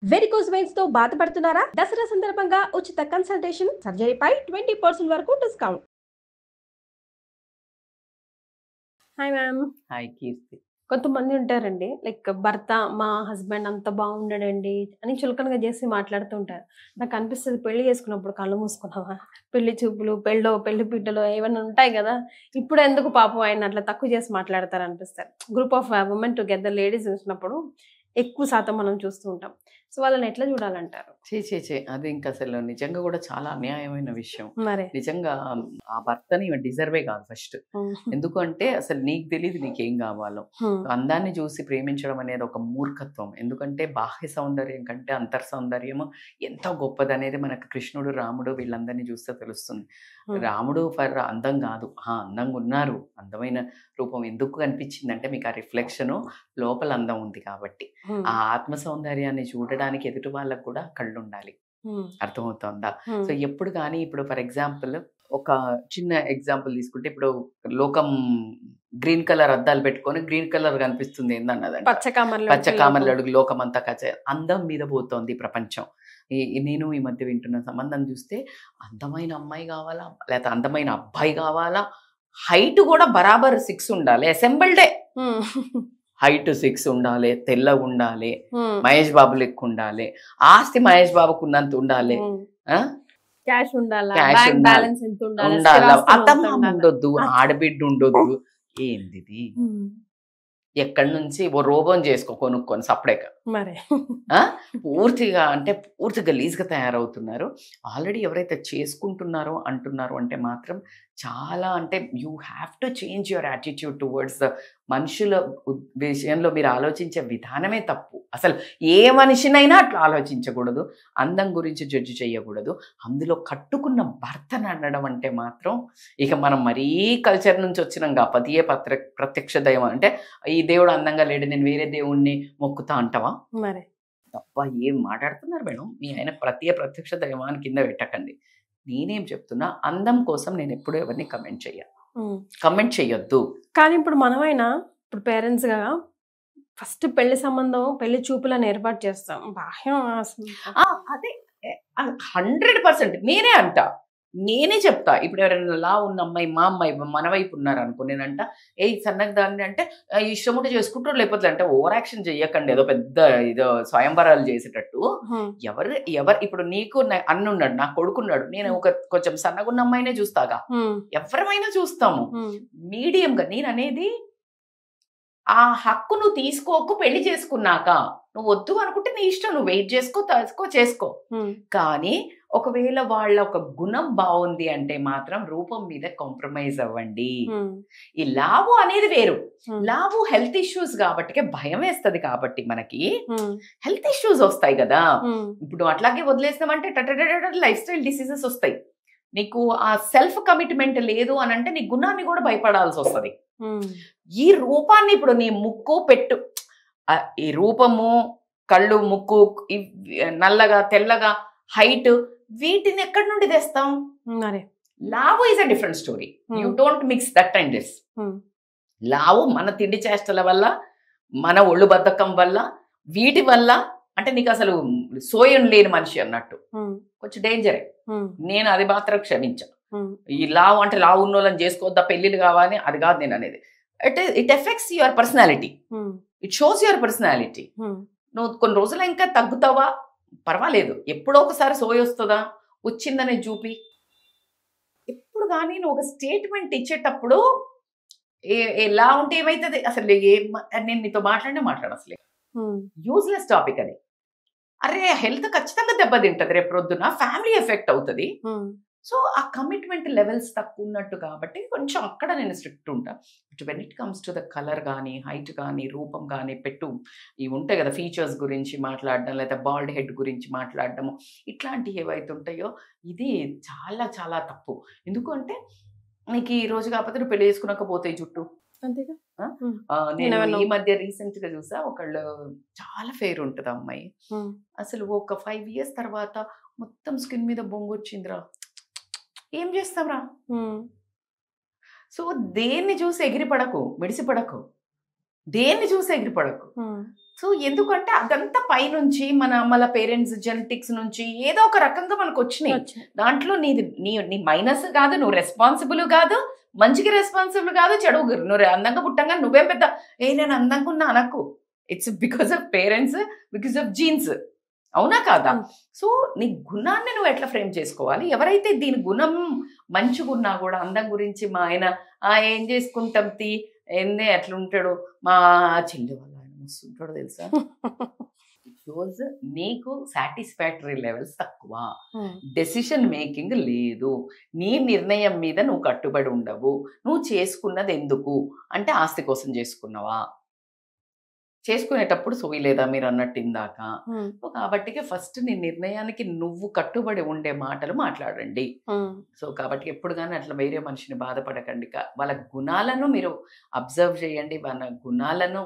Varicose veins తో బాధపడుతున్నారా? దసరా సందర్భంగా ఉచిత కన్సల్టేషన్, సర్జరీపై 20% వరకు డిస్కౌంట్. Hi ma'am. హాయ్ కీర్తి. కొంతమంది ఉంటారండి, లైక్ భర్త మా హస్బెండ్ అంత బాగుండడండి అని చులకనగా చేసి మాట్లాడుతూ ఉంటారు. నాకు అనిపిస్తుంది, పెళ్లి చేసుకున్నప్పుడు కళ్ళు మూసుకున్నావా, పెళ్లి చూపులు, పెళ్లి పీటలు ఏమైనా ఉంటాయి కదా, ఇప్పుడు ఎందుకు పాపం ఆయన అట్లా తక్కువ చేసి మాట్లాడతారు అనిపిస్తారు. Group of women together ladies చూసినప్పుడు ఎక్కువ శాతం మనం చూస్తూ ఉంటాం. సో వాళ్ళని ఎట్లా చూడాలంటారు? అది ఇంకా అసలు నిజంగా కూడా చాలా అన్యాయమైన విషయం. మరే నిజంగా ఆ భర్తని డిజర్వే కాదు ఫస్ట్. ఎందుకు అంటే అసలు నీకు తెలియదు నీకేం కావాలో. అందాన్ని చూసి ప్రేమించడం అనేది ఒక మూర్ఖత్వం. ఎందుకంటే బాహ్య సౌందర్యం కంటే అంతర్ సౌందర్యము ఎంతో గొప్పది అనేది మనకు కృష్ణుడు, రాముడు వీళ్ళందరినీ చూస్తే తెలుస్తుంది. రాముడు ఫర్ అందం కాదు, అందంగా ఉన్నారు, అందమైన రూపం ఎందుకు కనిపించింది అంటే మీకు ఆ రిఫ్లెక్షను లోపల అందం ఉంది కాబట్టి. ఆ ఆత్మ సౌందర్యాన్ని చూడడానికి ఎదుటి వాళ్ళకు కూడా కళ్ళు ఉండాలి. అర్థమవుతుందా? సో ఎప్పుడు కానీ ఇప్పుడు ఫర్ ఎగ్జాంపుల్ ఒక చిన్న ఎగ్జాంపుల్ తీసుకుంటే, ఇప్పుడు లోకం గ్రీన్ కలర్ అద్దాలు పెట్టుకొని గ్రీన్ కలర్ కనిపిస్తుంది ఏందన్నదండి, పచ్చకామర్లు అడుగు లోకం అంతా అందం మీద పోతోంది ప్రపంచం. నేను ఈ మధ్య వింటున్న సంబంధం చూస్తే అందమైన అమ్మాయి కావాలా లేకపోతే అందమైన అబ్బాయి కావాలా, హైట్ కూడా బరాబర్ 6 ఉండాలి, అసెంబుల్డే హైట్ 6 ఉండాలి, తెల్లగా ఉండాలి, మహేష్ బాబు లెక్క ఉండాలి, ఆస్తి మహేష్ బాబుకు ఉన్నంత ఉండాలి, క్యాష్ ఉండాలి, అత్తమ్మ ఉండొద్దు, ఆడబిడ్డ ఉండొద్దు. ఏంది ఎక్కడి నుంచి ఓ రోబోని చేసుకో కొనుక్కొని సపరేక పూర్తిగా లీజ్గా తయారవుతున్నారు. ఆల్రెడీ ఎవరైతే చేసుకుంటున్నారో అంటున్నారో అంటే మాత్రం చాలా అంటే you have to change your attitude towards the మనుషుల విషయంలో మీరు ఆలోచించే విధానమే తప్పు. అసలు ఏ మనిషినైనా అట్లా ఆలోచించకూడదు, అందం గురించి జడ్జి చేయకూడదు. అందులో కట్టుకున్న భర్తను అనడం అంటే మాత్రం ఇక మనం మరీ కల్చర్ నుంచి వచ్చినాం కా, పతియే ప్రత్యక్ష దైవం అంటే ఈ దేవుడు అందంగా లేడు నేను వేరే దేవుణ్ణి మొక్కుతా అంటావా? మరి తప్ప ఏం మాట్లాడుతున్నారు మేడం, మీ ఆయన ప్రత్యక్ష దైవాన్ని కింద పెట్టకండి. నేనేం చెప్తున్నా, అందం కోసం నేను ఎప్పుడూ ఎవరిని కమెంట్ చెయ్యొద్దు. కానీ ఇప్పుడు మనమైనా ఇప్పుడు పేరెంట్స్ గా ఫస్ట్ పెళ్లి సంబంధం, పెళ్లి చూపులను ఏర్పాటు చేస్తాం. బాహ్యం అదే 100% నేనే చెప్తా. ఇప్పుడు ఎవరైనా లా ఉన్న అమ్మాయి, మా అమ్మాయి మన వైపు ఉన్నారు అనుకో, నేనంట సన్నగ దాన్ని అంటే ఇష్టం ఉంటే చేసుకుంటారు, లేకపోతే అంటే ఓవర్ యాక్షన్ చెయ్యకండి ఏదో పెద్ద ఇదో స్వయంవరాలు చేసేటట్టు. ఎవరు ఇప్పుడు నీకు అన్నున్నాడు, నా కొడుకున్నాడు, నేను కొంచెం సన్నగున్న అమ్మాయినే చూస్తాగా, ఎవరమైనా చూస్తాము మీడియంగా. నేను అనేది ఆ హక్కు నువ్వు తీసుకోకు, పెళ్లి చేసుకున్నాక నువ్వు వద్దు అనుకుంటే నీ ఇష్టం, నువ్వు వెయిట్ చేసుకో. కానీ ఒకవేళ వాళ్ళ ఒక గుణం బాగుంది అంటే మాత్రం రూపం మీద కాంప్రమైజ్ అవ్వండి. ఈ లావు అనేది వేరు, లావు హెల్త్ ఇష్యూస్ కాబట్టి భయం వేస్తుంది, కాబట్టి మనకి హెల్త్ ఇష్యూస్ వస్తాయి కదా. ఇప్పుడు అట్లాగే వదిలేసినామంటే లైఫ్ స్టైల్ డిసీజెస్ వస్తాయి. నీకు ఆ సెల్ఫ్ కమిట్మెంట్ లేదు అని అంటే నీ గుణాన్ని కూడా భయపడాల్సి వస్తుంది. ఈ రూపాన్ని ఇప్పుడు నీ ముక్కు పెట్టు, ఈ రూపము, కళ్ళు, ముక్కు, నల్లగా తెల్లగా, హైట్, వీటిని ఎక్కడి నుండి తెస్తాం? లావు is a different story. You don't mix that and this. లావు మన తిండి చేష్టల వల్ల, మన ఒళ్ళు బద్ధకం వల్ల, వీటి వల్ల అంటే నీకు అసలు సోయం లేని మనిషి అన్నట్టు కొంచెం డేంజరే. నేను అది మాత్రం క్షమించా. ఈ లావు అంటే లావు ఉన్న వాళ్ళని చేసుకోవద్దా, పెళ్లిళ్ళు కావాలి, అది కాదు నేను అనేది. It effects your personality, it shows your personality. నువ్వు కొన్ని రోజులు ఇంకా తగ్గుతావా పర్వాలేదు, ఎప్పుడో ఒకసారి సోయి వస్తుందా, వచ్చిందనే చూపి. ఎప్పుడు కానీ నువ్వు ఒక స్టేట్మెంట్ ఇచ్చేటప్పుడు ఎలా ఉంటే ఏమైతుంది అసలు, నేను నీతో మాట్లాడ అసలు యూజ్లెస్ టాపిక్ అది. అరే హెల్త్ ఖచ్చితంగా దెబ్బతింటది, రేపు ప్రొద్దున ఫ్యామిలీ ఎఫెక్ట్ అవుతుంది. సో ఆ కమిట్మెంట్ లెవెల్స్ తక్కువ ఉన్నట్టు కాబట్టి కొంచెం అక్కడ నేను స్ట్రిక్ట్ ఉంటా. But when it comes to the colour కానీ, హైట్ కానీ, రూపం కానీ, ఇవి ఉంటాయి కదా ఫీచర్స్ గురించి మాట్లాడడం, లేదా బాల్డ్ హెడ్ గురించి మాట్లాడడము, ఇట్లాంటివి ఏవైతే ఉంటాయో ఇది చాలా చాలా తప్పు. ఎందుకంటే నీకు ఈ రోజు కాకపోతే నువ్వు పెళ్లి చేసుకున్నాకపోతే జుట్టు అంతేగా. నేను ఈ మధ్య రీసెంట్ గా చూసా, ఒకళ్ళు చాలా ఫెయిర్ ఉంటుంది అమ్మాయి, అసలు ఒక 5 years తర్వాత మొత్తం స్కిన్ మీద బొంగు వచ్చిందిరా. ఏం చేస్తావురా? సో దేన్ని చూసి ఎగిరిపడకు, మిడిసిపడకు. దేన్ని చూసి ఎగిరిపడకు. సో ఎందుకంటే అదంతా పైనుంచి మన పేరెంట్స్ జెనెటిక్స్ నుంచి ఏదో ఒక రకంగా మనకు వచ్చినాయి. దాంట్లో నీ మైనస్ కాదు, నువ్వు రెస్పాన్సిబుల్ కాదు, మంచికి రెస్పాన్సిబుల్ కాదు, చెడు నువ్వు అందంగా పుట్టంగా నువ్వేం పెద్ద నేను అందంగా ఉన్నా అనకు. It's because of parents, because of jeans. అవునా కాదా? సో నీ గుణాన్ని నువ్వు ఎట్లా ఫ్రేమ్ చేసుకోవాలి. ఎవరైతే దీని గుణం మంచిగున్నా కూడా అందం గురించి మా ఆయన ఏం చేసుకుంటాం తీ ఏందే ఎట్లుంటాడు మా చెల్లి వల్ల ఆయన మస్తుంటాడు తెలుసా. బికాజ్ నీకు సాటిస్ఫాక్టరీ లెవెల్స్ తక్కువ, డెసిషన్ మేకింగ్ లేదు, నీ నిర్ణయం మీద నువ్వు కట్టుబడి ఉండవు. నువ్వు చేసుకున్నది ఎందుకు అంటే ఆస్తి కోసం చేసుకున్నావా, చేసుకునేటప్పుడు సోయి లేదా మీరు అన్నట్టు ఇందాక. కాబట్టి ఫస్ట్ నీ నిర్ణయానికి నువ్వు కట్టుబడి ఉండే మాటలు మాట్లాడండి. సో కాబట్టి ఎప్పుడు కానీ అట్లా వేరే మనిషిని బాధపడకండి. వాళ్ళ గుణాలను మీరు అబ్జర్వ్ చేయండి, వాళ్ళ గుణాలను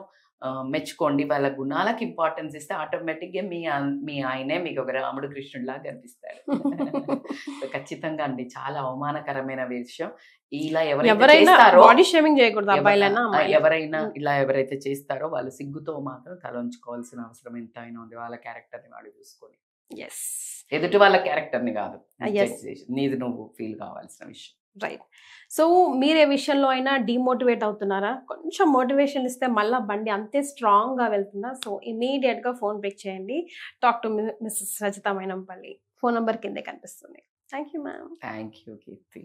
మెచ్చుకోండి. వాళ్ళ గుణాలకు ఇంపార్టెన్స్ ఇస్తే ఆటోమేటిక్గా మీ ఆయనే మీకు ఒక రాముడు కృష్ణుడిలాగా కనిపిస్తారు. ఖచ్చితంగా అండి, చాలా అవమానకరమైన విషయం. ఇలా ఎవరైనా ఎవరైతే చేస్తారో వాళ్ళు సిగ్గుతో మాత్రం తల ఉంచుకోవాల్సిన అవసరం ఎంతైనా ఉంది. వాళ్ళ క్యారెక్టర్ని వాళ్ళు చూసుకొని, ఎదుటి వాళ్ళ క్యారెక్టర్ని కాదు, నీది నువ్వు ఫీల్ కావాల్సిన విషయం. రైట్. సో మీరు ఏ విషయంలో అయినా డిమోటివేట్ అవుతున్నారా? కొంచెం మోటివేషన్ ఇస్తే మళ్ళీ బండి అంతే స్ట్రాంగ్గా వెళ్తుందా? సో ఇమీడియట్గా ఫోన్ పిక్ చేయండి. Talk to Mrs Rajitha Mynampally. Phone number కిందే కనిపిస్తుంది. Thank you ma'am. Thank you Keerthi.